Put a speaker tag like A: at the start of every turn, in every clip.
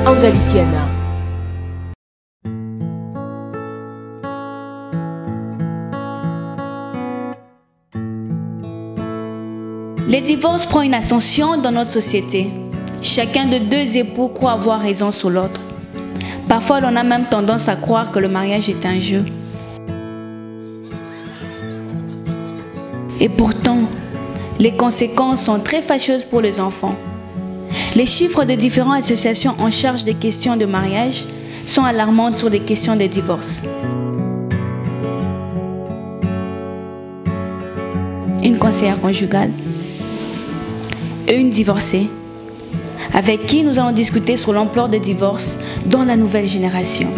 A: Angalikiana.
B: Le divorce prend une ascension dans notre société. Chacun de deux époux croit avoir raison sur l'autre. Parfois, l'on a même tendance à croire que le mariage est un jeu. Et pourtant, les conséquences sont très fâcheuses pour les enfants. Les chiffres de différentes associations en charge des questions de mariage sont alarmantes sur les questions de divorce. Une conseillère conjugale et une divorcée, avec qui nous allons discuter sur l'ampleur des divorces dans la nouvelle génération.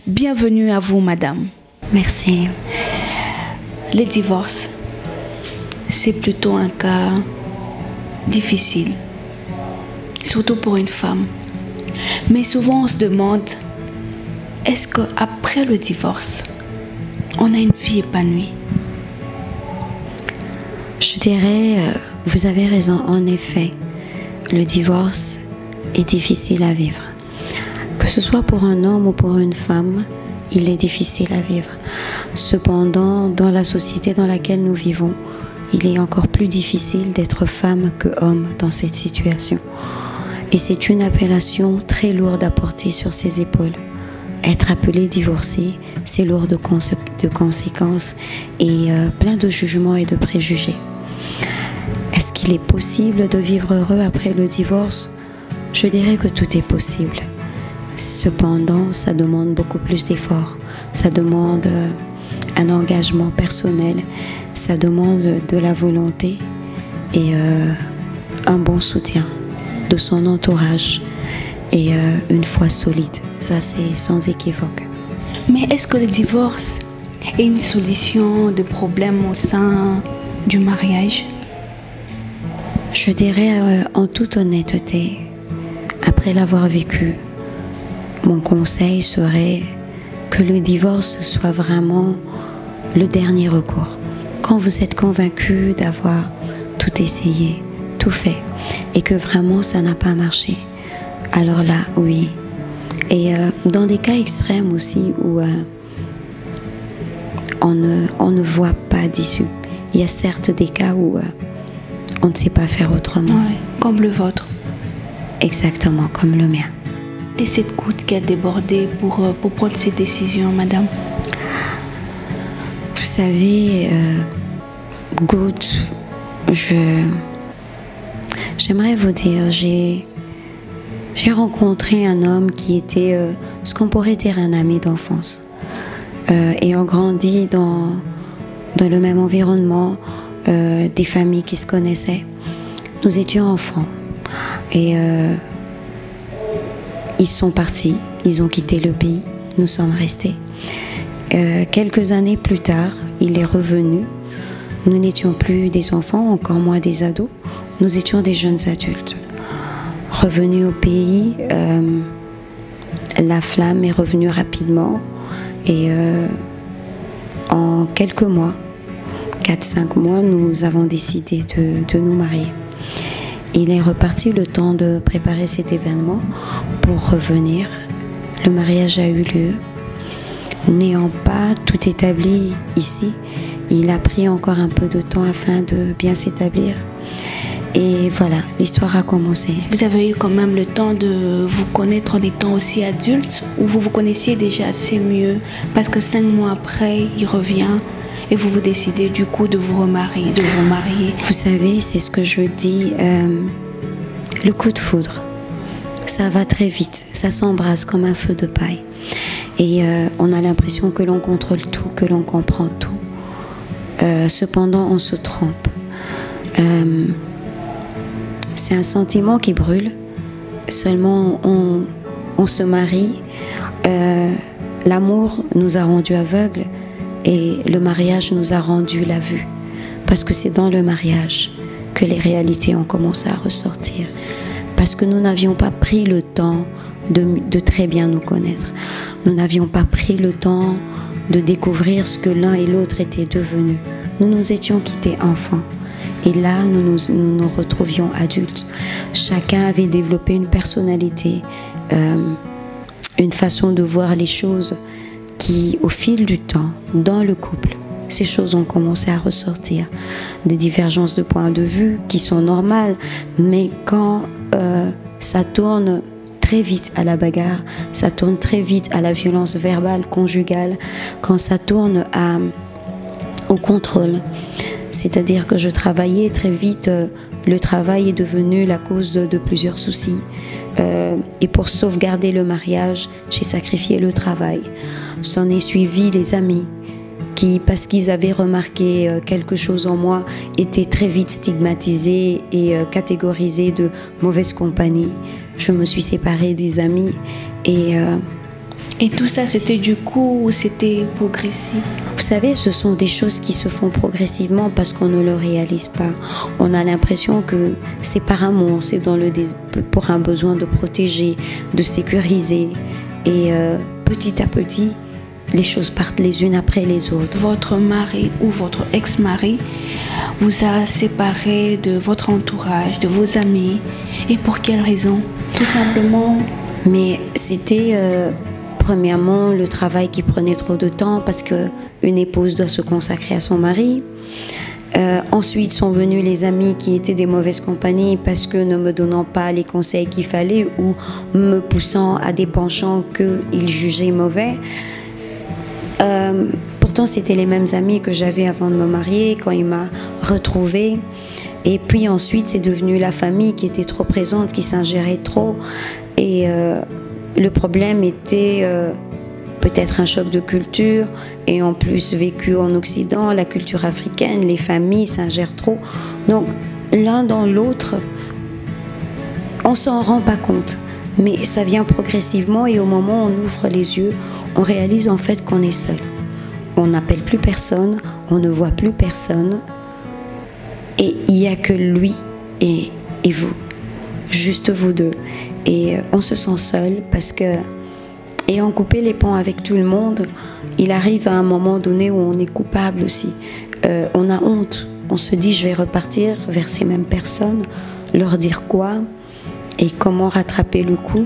B: Bienvenue à vous, madame.
C: Merci.
B: Les divorces, c'est plutôt un cas difficile, surtout pour une femme. Mais souvent on se demande, est-ce qu'après le divorce, on a une vie épanouie?
C: Je dirais, vous avez raison, en effet, le divorce est difficile à vivre. Que ce soit pour un homme ou pour une femme, il est difficile à vivre. Cependant, dans la société dans laquelle nous vivons, il est encore plus difficile d'être femme que homme dans cette situation. Et c'est une appellation très lourde à porter sur ses épaules. Être appelé divorcé, c'est lourd de conséquences et plein de jugements et de préjugés. Est-ce qu'il est possible de vivre heureux après le divorce? Je dirais que tout est possible. Cependant, ça demande beaucoup plus d'efforts. Ça demande un engagement personnel, ça demande de la volonté et un bon soutien de son entourage et une foi solide. Ça, c'est sans équivoque.
B: Mais est-ce que le divorce est une solution de problèmes au sein du mariage?
C: Je dirais en toute honnêteté, après l'avoir vécu, mon conseil serait que le divorce soit vraiment le dernier recours. Quand vous êtes convaincu d'avoir tout essayé, tout fait, et que vraiment ça n'a pas marché, alors là, oui. Et dans des cas extrêmes aussi où on ne voit pas d'issue. Il y a certes des cas où on ne sait pas faire autrement.
B: Oui, comme le vôtre.
C: Exactement, comme le mien.
B: Et cette goutte qui a débordé pour prendre ces décisions, madame?
C: Vous savez, goutte, j'aimerais vous dire, j'ai rencontré un homme qui était ce qu'on pourrait dire un ami d'enfance. Ayant grandi dans le même environnement, des familles qui se connaissaient, nous étions enfants. Et ils sont partis, ils ont quitté le pays, nous sommes restés. Quelques années plus tard, il est revenu. Nous n'étions plus des enfants, encore moins des ados. Nous étions des jeunes adultes. Revenu au pays, la flamme est revenue rapidement. Et en quelques mois, 4-5 mois, nous avons décidé de nous marier. Il est reparti le temps de préparer cet événement pour revenir. Le mariage a eu lieu. N'ayant pas tout établi ici, il a pris encore un peu de temps afin de bien s'établir. Et voilà, l'histoire a commencé.
B: Vous avez eu quand même le temps de vous connaître en étant aussi adulte, ou vous vous connaissiez déjà assez mieux? Parce que 5 mois après, il revient et vous vous décidez du coup de vous remarier, de vous marier.
C: Vous savez, c'est ce que je dis, le coup de foudre, ça va très vite, ça s'embrase comme un feu de paille. Et on a l'impression que l'on contrôle tout, que l'on comprend tout. Cependant, on se trompe. C'est un sentiment qui brûle. Seulement, on se marie. L'amour nous a rendus aveugles et le mariage nous a rendu la vue. Parce que c'est dans le mariage que les réalités ont commencé à ressortir. Parce que nous n'avions pas pris le temps de très bien nous connaître. Nous n'avions pas pris le temps de découvrir ce que l'un et l'autre étaient devenus. Nous nous étions quittés enfants. Et là, nous nous retrouvions adultes. Chacun avait développé une personnalité, une façon de voir les choses qui, au fil du temps, dans le couple, ces choses ont commencé à ressortir. Des divergences de points de vue qui sont normales, mais quand ça tourne très vite à la bagarre, ça tourne très vite à la violence verbale, conjugale, quand ça tourne au contrôle. C'est-à-dire que je travaillais très vite, le travail est devenu la cause de plusieurs soucis. Et pour sauvegarder le mariage, j'ai sacrifié le travail. S'en est suivi les amis qui, parce qu'ils avaient remarqué quelque chose en moi, étaient très vite stigmatisés et catégorisés de mauvaise compagnie. Je me suis séparée des amis
B: Et tout ça, c'était du coup ou c'était progressif?
C: Vous savez, ce sont des choses qui se font progressivement parce qu'on ne le réalise pas. On a l'impression que c'est par amour, c'est pour un besoin de protéger, de sécuriser. Et petit à petit, les choses partent les unes après les autres.
B: Votre mari ou votre ex-mari vous a séparé de votre entourage, de vos amis. Et pour quelle raison? Tout simplement.
C: Mais c'était... Premièrement, le travail qui prenait trop de temps parce qu'une épouse doit se consacrer à son mari. Ensuite sont venus les amis qui étaient des mauvaises compagnies parce que ne me donnant pas les conseils qu'il fallait ou me poussant à des penchants qu'ils jugeaient mauvais. Pourtant, c'était les mêmes amis que j'avais avant de me marier, quand il m'a retrouvée. Et puis ensuite, c'est devenu la famille qui était trop présente, qui s'ingérait trop. Et... le problème était peut-être un choc de culture et en plus vécu en Occident, la culture africaine, les familles s'ingèrent trop. Donc l'un dans l'autre, on s'en rend pas compte, mais ça vient progressivement et au moment où on ouvre les yeux, on réalise en fait qu'on est seul. On n'appelle plus personne, on ne voit plus personne et il n'y a que lui et vous, juste vous deux. Et on se sent seul parce que, ayant coupé les ponts avec tout le monde, il arrive à un moment donné où on est coupable aussi. On a honte. On se dit, je vais repartir vers ces mêmes personnes, leur dire quoi et comment rattraper le coup.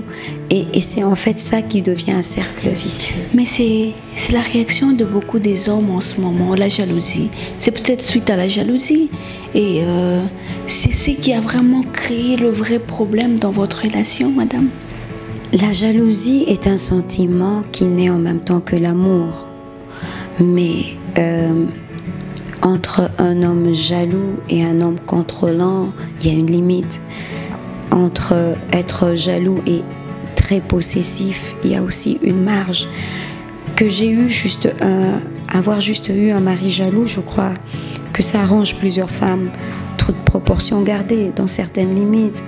C: Et c'est en fait ça qui devient un cercle vicieux.
B: Mais c'est la réaction de beaucoup des hommes en ce moment, la jalousie. C'est peut-être suite à la jalousie. Et c'est ce qui a vraiment créé le vrai problème dans votre relation, madame.
C: La jalousie est un sentiment qui naît en même temps que l'amour. Mais entre un homme jaloux et un homme contrôlant, il y a une limite. Entre être jaloux et très possessif, il y a aussi une marge. Que j'ai eu avoir juste eu un mari jaloux, je crois que ça arrange plusieurs femmes, toute proportion gardée dans certaines limites.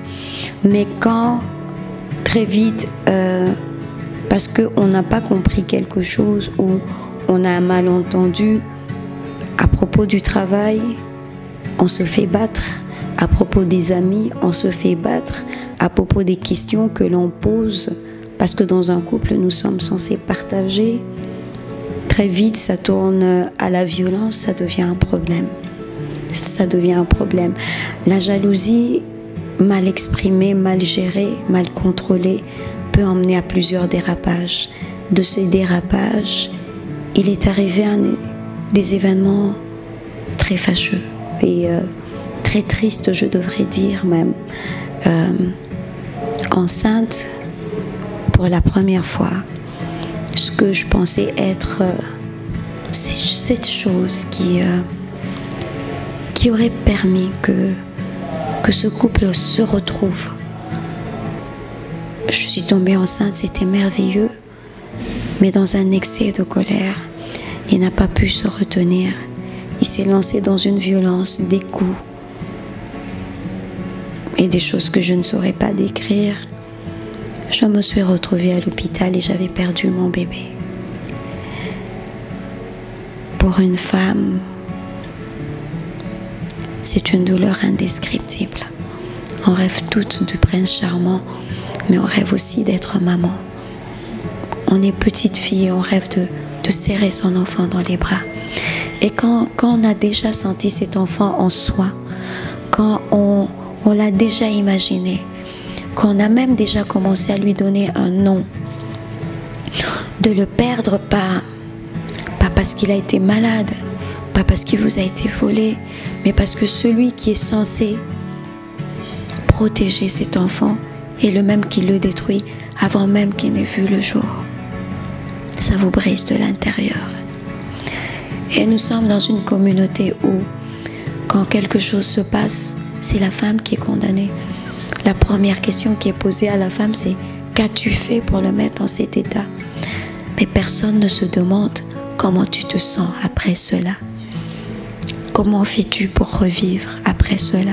C: Mais quand très vite, parce qu'on n'a pas compris quelque chose ou on a un malentendu à propos du travail, on se fait battre. À propos des amis, on se fait battre. À propos des questions que l'on pose, parce que dans un couple, nous sommes censés partager. Très vite, ça tourne à la violence, ça devient un problème. Ça devient un problème. La jalousie, mal exprimée, mal gérée, mal contrôlée, peut emmener à plusieurs dérapages. De ces dérapages, il est arrivé des événements très fâcheux et très tristes, je devrais dire même. Enceinte, pour la première fois, ce que je pensais être cette chose qui aurait permis que ce couple se retrouve. Je suis tombée enceinte, c'était merveilleux, mais dans un excès de colère. Il n'a pas pu se retenir. Il s'est lancé dans une violence, des coups et des choses que je ne saurais pas décrire. Je me suis retrouvée à l'hôpital et j'avais perdu mon bébé. Pour une femme, c'est une douleur indescriptible. On rêve toutes du prince charmant, mais on rêve aussi d'être maman. On est petite fille, on rêve de serrer son enfant dans les bras. Et quand on a déjà senti cet enfant en soi, quand on l'a déjà imaginé, quand on a même déjà commencé à lui donner un nom, de le perdre pas parce qu'il a été malade, pas parce qu'il vous a été volé, mais parce que celui qui est censé protéger cet enfant est le même qui le détruit avant même qu'il n'ait vu le jour. Ça vous brise de l'intérieur. Et nous sommes dans une communauté où, quand quelque chose se passe, c'est la femme qui est condamnée. La première question qui est posée à la femme, c'est « Qu'as-tu fait pour le mettre dans cet état ?» Mais personne ne se demande comment tu te sens après cela. Comment fais-tu pour revivre après cela?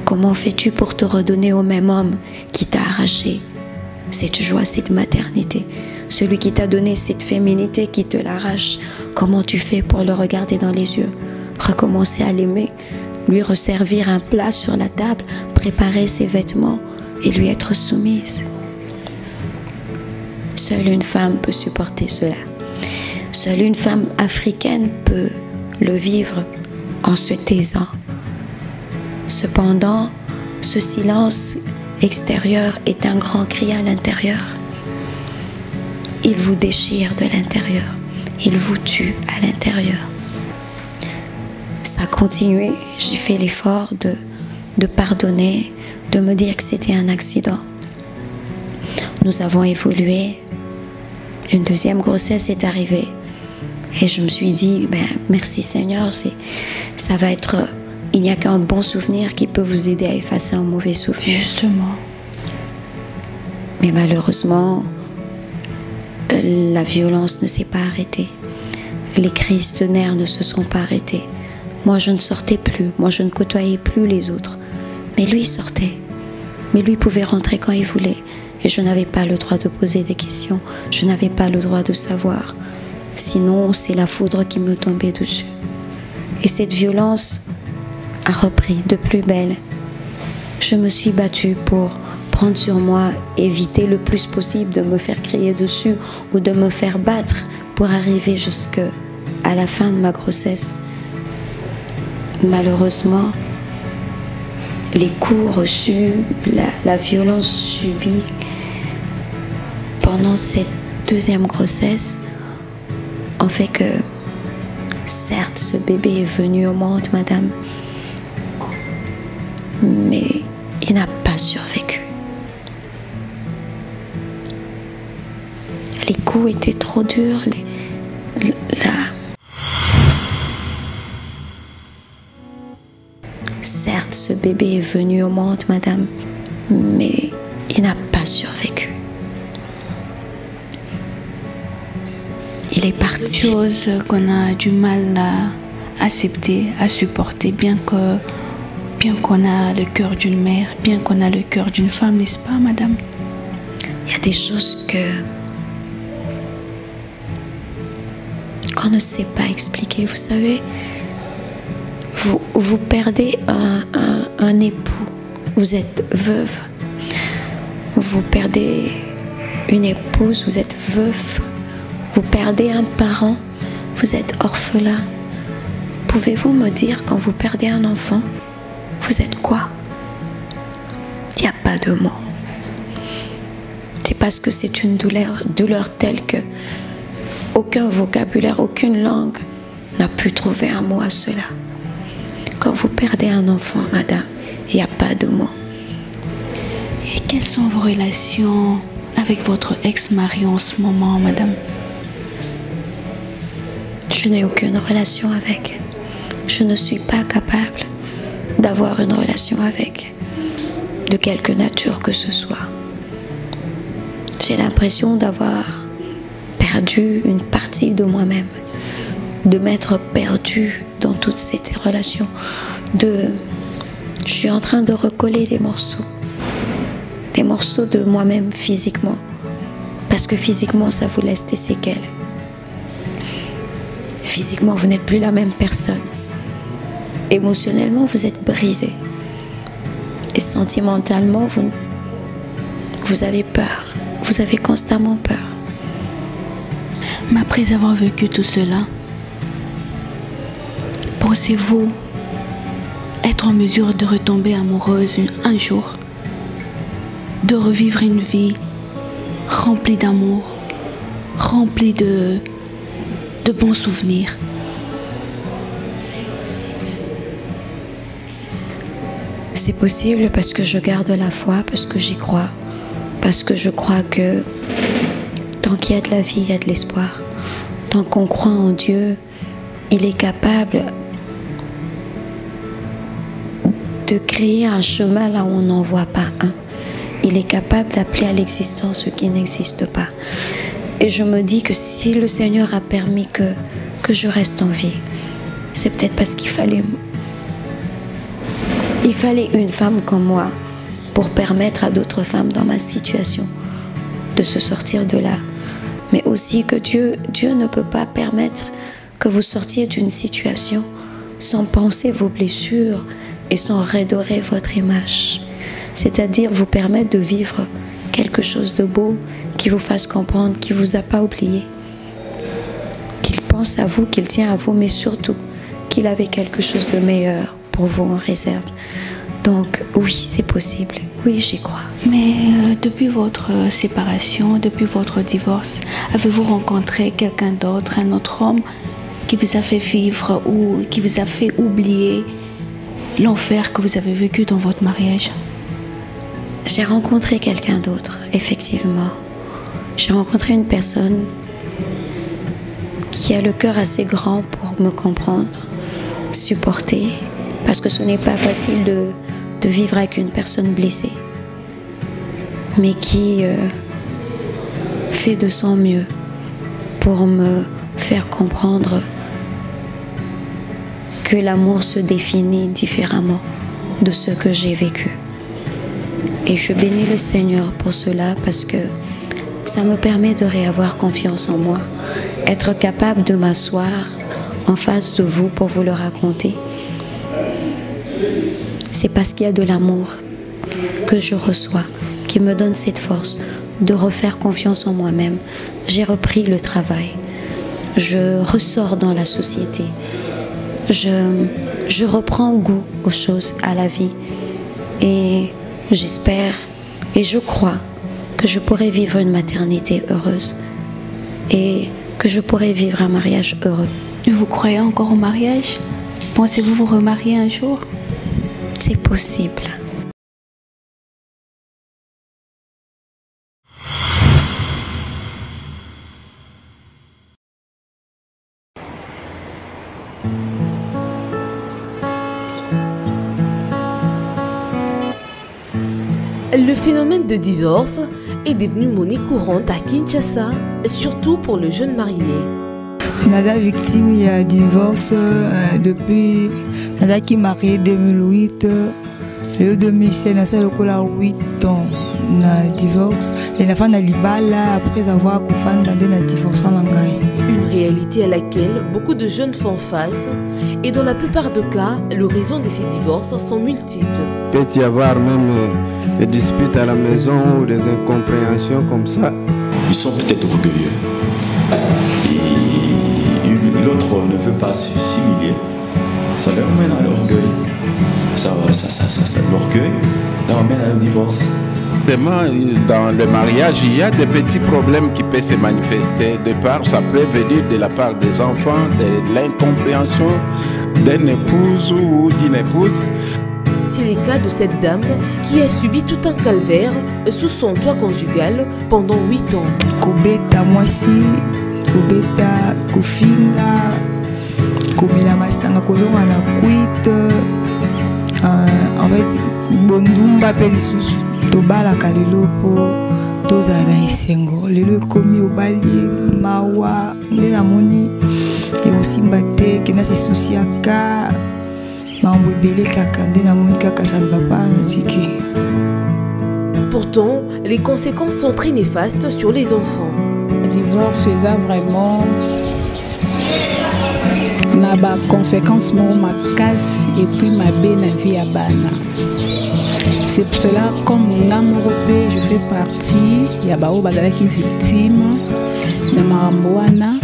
C: Comment fais-tu pour te redonner au même homme qui t'a arraché cette joie, cette maternité? Celui qui t'a donné cette féminité qui te l'arrache, comment tu fais pour le regarder dans les yeux? Recommencer à l'aimer, lui resservir un plat sur la table, préparer ses vêtements et lui être soumise. Seule une femme peut supporter cela. Seule une femme africaine peut le vivre en se taisant. Cependant, ce silence extérieur est un grand cri à l'intérieur. Il vous déchire de l'intérieur. Il vous tue à l'intérieur. Ça a continué. J'ai fait l'effort de pardonner, de me dire que c'était un accident. Nous avons évolué. Une deuxième grossesse est arrivée. Et je me suis dit, merci Seigneur, ça va être... Il n'y a qu'un bon souvenir qui peut vous aider à effacer un mauvais souvenir.
B: Justement.
C: Mais malheureusement, la violence ne s'est pas arrêtée. Les crises de nerfs ne se sont pas arrêtées. Moi, je ne sortais plus. Moi, je ne côtoyais plus les autres. Mais lui sortait. Mais lui pouvait rentrer quand il voulait. Et je n'avais pas le droit de poser des questions. Je n'avais pas le droit de savoir. Sinon, c'est la foudre qui me tombait dessus. Et cette violence a repris de plus belle. Je me suis battue pour prendre sur moi, éviter le plus possible de me faire crier dessus ou de me faire battre pour arriver jusqu'à la fin de ma grossesse. Malheureusement, les coups reçus, la violence subie pendant cette deuxième grossesse ont fait que, certes, ce bébé est venu au monde, madame, mais il n'a pas survécu. Les coups étaient trop durs. Certes, ce bébé est venu au monde, madame, mais il n'a pas survécu. Il est parti.
B: Chose qu'on a du mal à accepter, à supporter, bien qu'on a le cœur d'une mère, bien qu'on a le cœur d'une femme, n'est-ce pas, madame?
C: Il y a des choses qu'on ne sait pas expliquer. Vous savez, vous perdez un époux, vous êtes veuve. Vous perdez une épouse, vous êtes veuf. Vous perdez un parent, vous êtes orphelin. Pouvez-vous me dire, quand vous perdez un enfant, vous êtes quoi? Il n'y a pas de mots. C'est parce que c'est une douleur telle que aucun vocabulaire, aucune langue n'a pu trouver un mot à cela. Quand vous perdez un enfant, madame, il n'y a pas de mots.
B: Et quelles sont vos relations avec votre ex-mari en ce moment, madame?
C: Je n'ai aucune relation avec. Je ne suis pas capable d'avoir une relation avec, de quelque nature que ce soit. J'ai l'impression d'avoir perdu une partie de moi-même, de m'être perdue dans toutes ces relations. Je suis en train de recoller des morceaux de moi-même physiquement, parce que physiquement, ça vous laisse des séquelles. Physiquement, vous n'êtes plus la même personne. émotionnellement, vous êtes brisé. Et sentimentalement, vous avez peur. Vous avez constamment peur.
B: Mais après avoir vécu tout cela, pensez-vous être en mesure de retomber amoureuse un jour, de revivre une vie remplie d'amour, remplie de bons souvenirs?
C: C'est possible parce que je garde la foi, parce que j'y crois, parce que je crois que tant qu'il y a de la vie, il y a de l'espoir. Tant qu'on croit en Dieu, il est capable de créer un chemin là où on n'en voit pas un. Il est capable d'appeler à l'existence ce qui n'existe pas. Et je me dis que si le Seigneur a permis que je reste en vie, c'est peut-être parce qu'il fallait une femme comme moi pour permettre à d'autres femmes dans ma situation de se sortir de là. Mais aussi que Dieu ne peut pas permettre que vous sortiez d'une situation sans penser vos blessures et sans redorer votre image. C'est-à-dire vous permettre de vivre quelque chose de beau qui vous fasse comprendre qu'il ne vous a pas oublié, qu'il pense à vous, qu'il tient à vous, mais surtout qu'il avait quelque chose de meilleur pour vous en réserve. Donc oui, c'est possible. Oui, j'y crois.
B: Mais depuis votre séparation, depuis votre divorce, avez-vous rencontré quelqu'un d'autre, un autre homme qui vous a fait vivre ou qui vous a fait oublier l'enfer que vous avez vécu dans votre mariage?
C: J'ai rencontré quelqu'un d'autre, effectivement. J'ai rencontré une personne qui a le cœur assez grand pour me comprendre, supporter, parce que ce n'est pas facile de vivre avec une personne blessée, mais qui fait de son mieux pour me faire comprendre que l'amour se définit différemment de ce que j'ai vécu. Et je bénis le Seigneur pour cela parce que ça me permet de réavoir confiance en moi, être capable de m'asseoir en face de vous pour vous le raconter. C'est parce qu'il y a de l'amour que je reçois, qui me donne cette force de refaire confiance en moi-même. J'ai repris le travail, je ressors dans la société, je reprends goût aux choses, à la vie. Et j'espère et je crois que je pourrai vivre une maternité heureuse et que je pourrai vivre un mariage heureux.
B: Vous croyez encore au mariage? Pensez-vous vous remarier un jour?
C: C'est possible.
A: Le phénomène de divorce est devenu monnaie courante à Kinshasa, surtout pour le jeune marié.
D: Nada victime il y a divorce depuis Nada qui marié 2008 et 2007 Nada a 8 ans na divorce et la femme a libala après avoir coufan dans des divorce en langue.
A: Une réalité à laquelle beaucoup de jeunes font face et dans la plupart des cas, les raisons de ces divorces sont multiples.
E: Il peut y avoir même des disputes à la maison ou des incompréhensions comme ça.
F: Ils sont peut-être orgueilleux. Et l'autre ne veut pas s'humilier. Ça leur mène à l'orgueil. L'orgueil leur mène à un divorce.
G: Dans le mariage, il y a des petits problèmes qui peuvent se manifester. De part, ça peut venir de la part des enfants, de l'incompréhension d'une épouse ou d'une épouse.
A: C'est le cas de cette dame qui a subi tout un calvaire sous son toit conjugal pendant 8 ans.
D: Kobeta mwasi, kobeta kofinga, komela masanga kolonga na kuite. En fait, bondumba pe lisusu tobalaka lelo po tozala na esengo. Lelo ekomi obali mawa nde namoni ekosimba te kenda se susiaka.
A: Pourtant, les conséquences sont très néfastes sur les enfants.
H: Le divorce, c'est vraiment na ba conséquences moko makasi et puis mabe na vie ya bana. C'est pour cela comme nga moko pe je fais partie ya bao bazalaki victime na makambo wana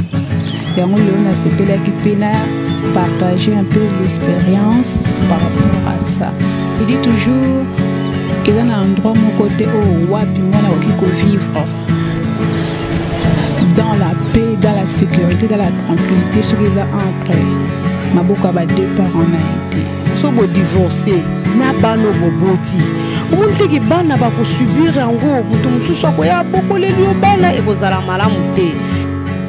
H: yango lelo nasepelaki mpe na partager un peu l'expérience par rapport à ça. Il dit toujours il y a un endroit mon côté oh wapi mwana oki vivre dans la paix, dans la sécurité, dans la tranquillité, ce qui va entrer. Ma beaucoup ba deux parents na été.
I: So bo divorcé na bano boboti. Umuntu ki bana ba ko subir yango mutu mususu ko ya bokoleli yo bana e kozala malamu te.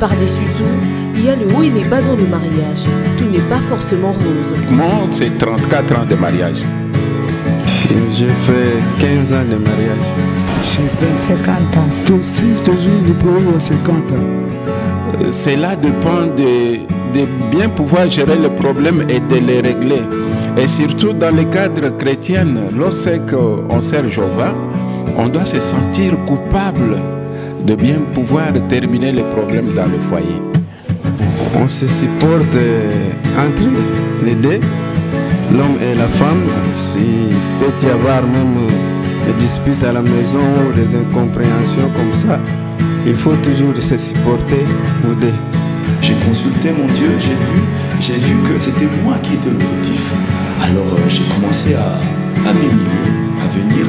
A: Par-dessus tout, il y a le haut et les bas dans le mariage. Tout n'est pas forcément rose.
G: Moi, c'est 34 ans de mariage.
E: J'ai fait 15 ans de mariage.
J: J'ai fait 50 ans. Toujours diplômé à 50 ans.
G: Cela dépend de bien pouvoir gérer les problèmes et de les régler. Et surtout dans le cadre chrétien, lorsqu'on sert Jéhovah, on doit se sentir coupable de bien pouvoir terminer les problèmes dans le foyer.
E: On se supporte entre les deux, l'homme et la femme. S'il peut y avoir même des disputes à la maison ou des incompréhensions comme ça, il faut toujours se supporter ou deux.
F: J'ai consulté mon Dieu, j'ai vu que c'était moi qui étais le fautif. Alors j'ai commencé à m'émuler, à venir,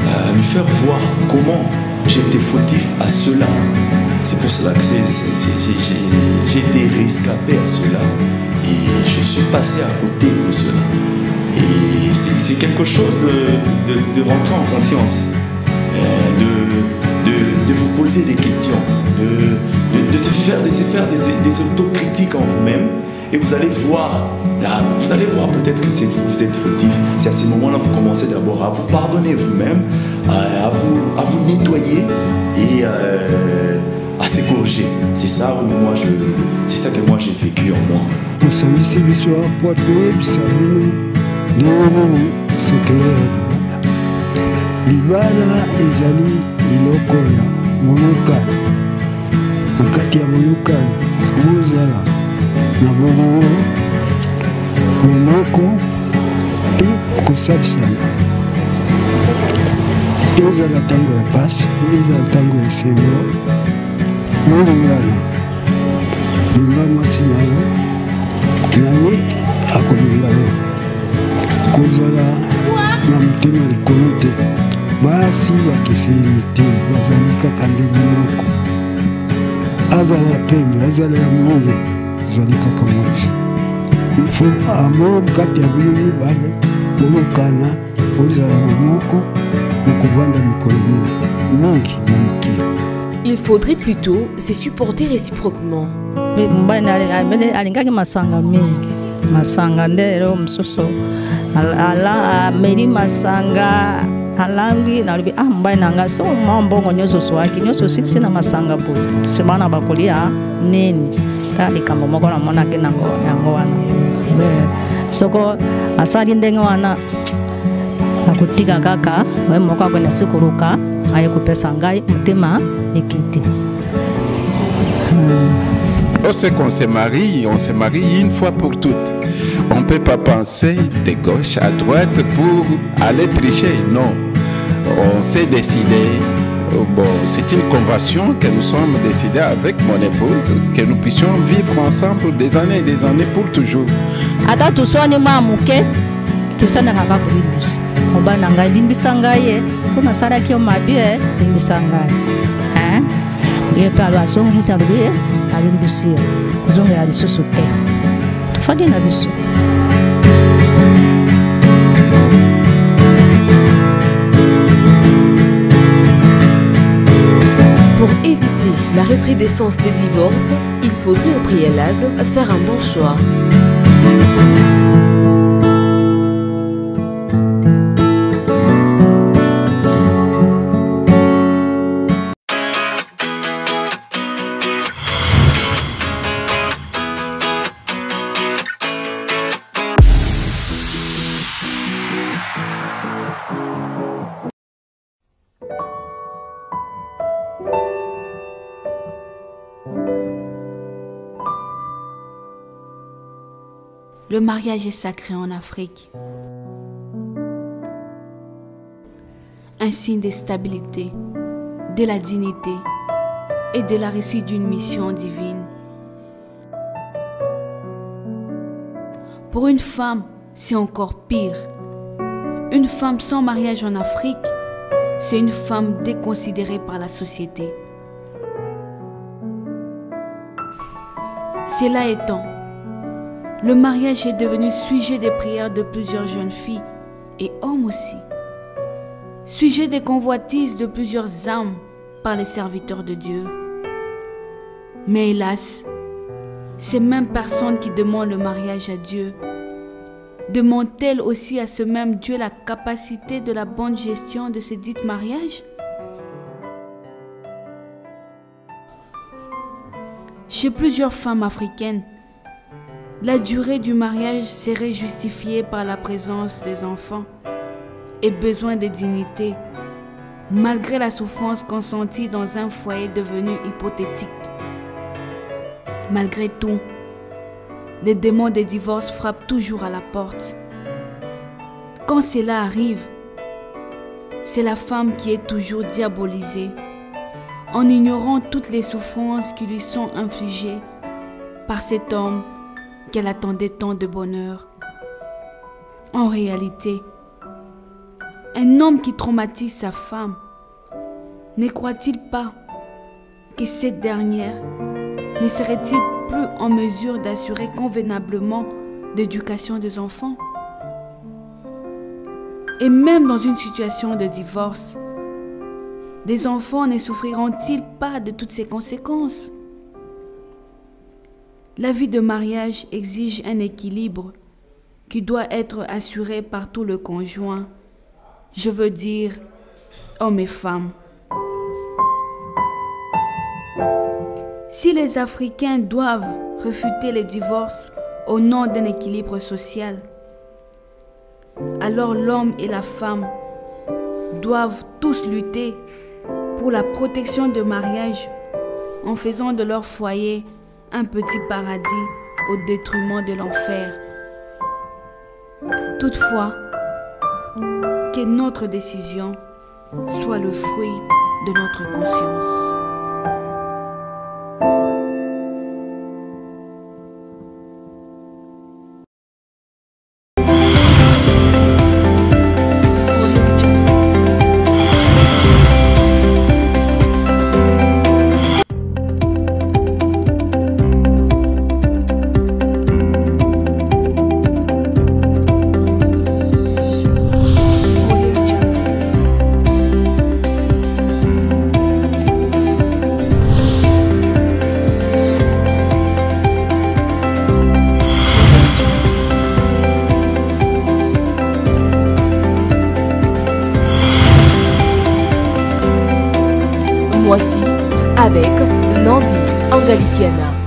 F: à lui faire voir comment j'étais fautif à cela. C'est pour cela que j'ai été rescapé à cela. Et je suis passé à côté de cela. Et c'est quelque chose de rentrer en conscience, de vous poser des questions, de se faire des autocritiques en vous-même. Et vous allez voir, là, vous allez voir peut-être que vous êtes fautif. C'est à ce moment-là que vous commencez d'abord à vous pardonner vous-même, à vous nettoyer et à se corriger. C'est ça que moi j'ai vécu en moi.
J: Osangisi biso apoto ebisa bino ndenge sekele libala ezali iloko ya molokani na kati ya molokani ozala na bolingo monoko mpe kosalisana ezala ntango ya pasi ezala ntango ya esengo molingana linga mwasi na yo na ye akolinga yo kozala na motema likolo te basi bakeseni te bazali kaka ndenge moko azala ya pembe azala ya mondo azali kaka mwasi ifo amour kati ya bino mibale bolokana ozala na moko mokovanda mikolo mingi na mokili.
A: Il faudrait plutôt se supporter réciproquement.
K: Alingaki masanga mingi masanga ndero msusu ala meri masanga alangi nalobi mbai nanga so mbongo nyoso swaki nyoso sisi na masanga bu semana bakolia nini ta likambo moko na mona ke nango yango wana soko asali ndenge wana akutika kaka we moko akwenda sikuruka aye kupesa ngai mutema ekiti.
G: Lorsqu'on se marie une fois pour toutes. On ne peut pas penser de gauche à droite pour aller tricher, non. On s'est décidé, bon, c'est une convention que nous sommes décidés avec mon épouse, que nous puissions vivre ensemble des années et des années pour toujours.
K: Ata tuswani mamuke, tusana kaka kulibis. Obana ngai limbisa ngai, kuna sara kio mabie limbisa ngai. Ye palo asongisa bie alimbisio. Zonge alisusu te. Tufanye na biso.
A: Pour éviter la recrudescence des divorces, il faudrait au préalable faire un bon choix.
B: le mariage est sacré en Afrique. Un signe de stabilité, de la dignité et de la réussite d'une mission divine. Pour une femme, c'est encore pire. Une femme sans mariage en Afrique, c'est une femme déconsidérée par la société. Cela étant, le mariage est devenu sujet des prières de plusieurs jeunes filles et hommes aussi. Sujet des convoitises de plusieurs âmes par les serviteurs de Dieu. Mais hélas, ces mêmes personnes qui demandent le mariage à Dieu, demandent-elles aussi à ce même Dieu la capacité de la bonne gestion de ces dits mariages? Chez plusieurs femmes africaines, la durée du mariage serait justifiée par la présence des enfants et besoin de dignité, malgré la souffrance consentie dans un foyer devenu hypothétique. Malgré tout, les démons des divorces frappent toujours à la porte. Quand cela arrive, c'est la femme qui est toujours diabolisée, en ignorant toutes les souffrances qui lui sont infligées par cet homme qu'elle attendait tant de bonheur. En réalité, un homme qui traumatise sa femme, ne croit-il pas que cette dernière ne serait-il plus en mesure d'assurer convenablement l'éducation des enfants? Et même dans une situation de divorce, les enfants ne souffriront-ils pas de toutes ces conséquences? La vie de mariage exige un équilibre qui doit être assuré par tout le conjoint, je veux dire hommes et femmes. Si les Africains doivent refuter les divorces au nom d'un équilibre social, alors l'homme et la femme doivent tous lutter pour la protection de mariage en faisant de leur foyer un petit paradis au détriment de l'enfer. Toutefois, que notre décision soit le fruit de notre conscience.
A: Voici avec Nandi Angalikiana.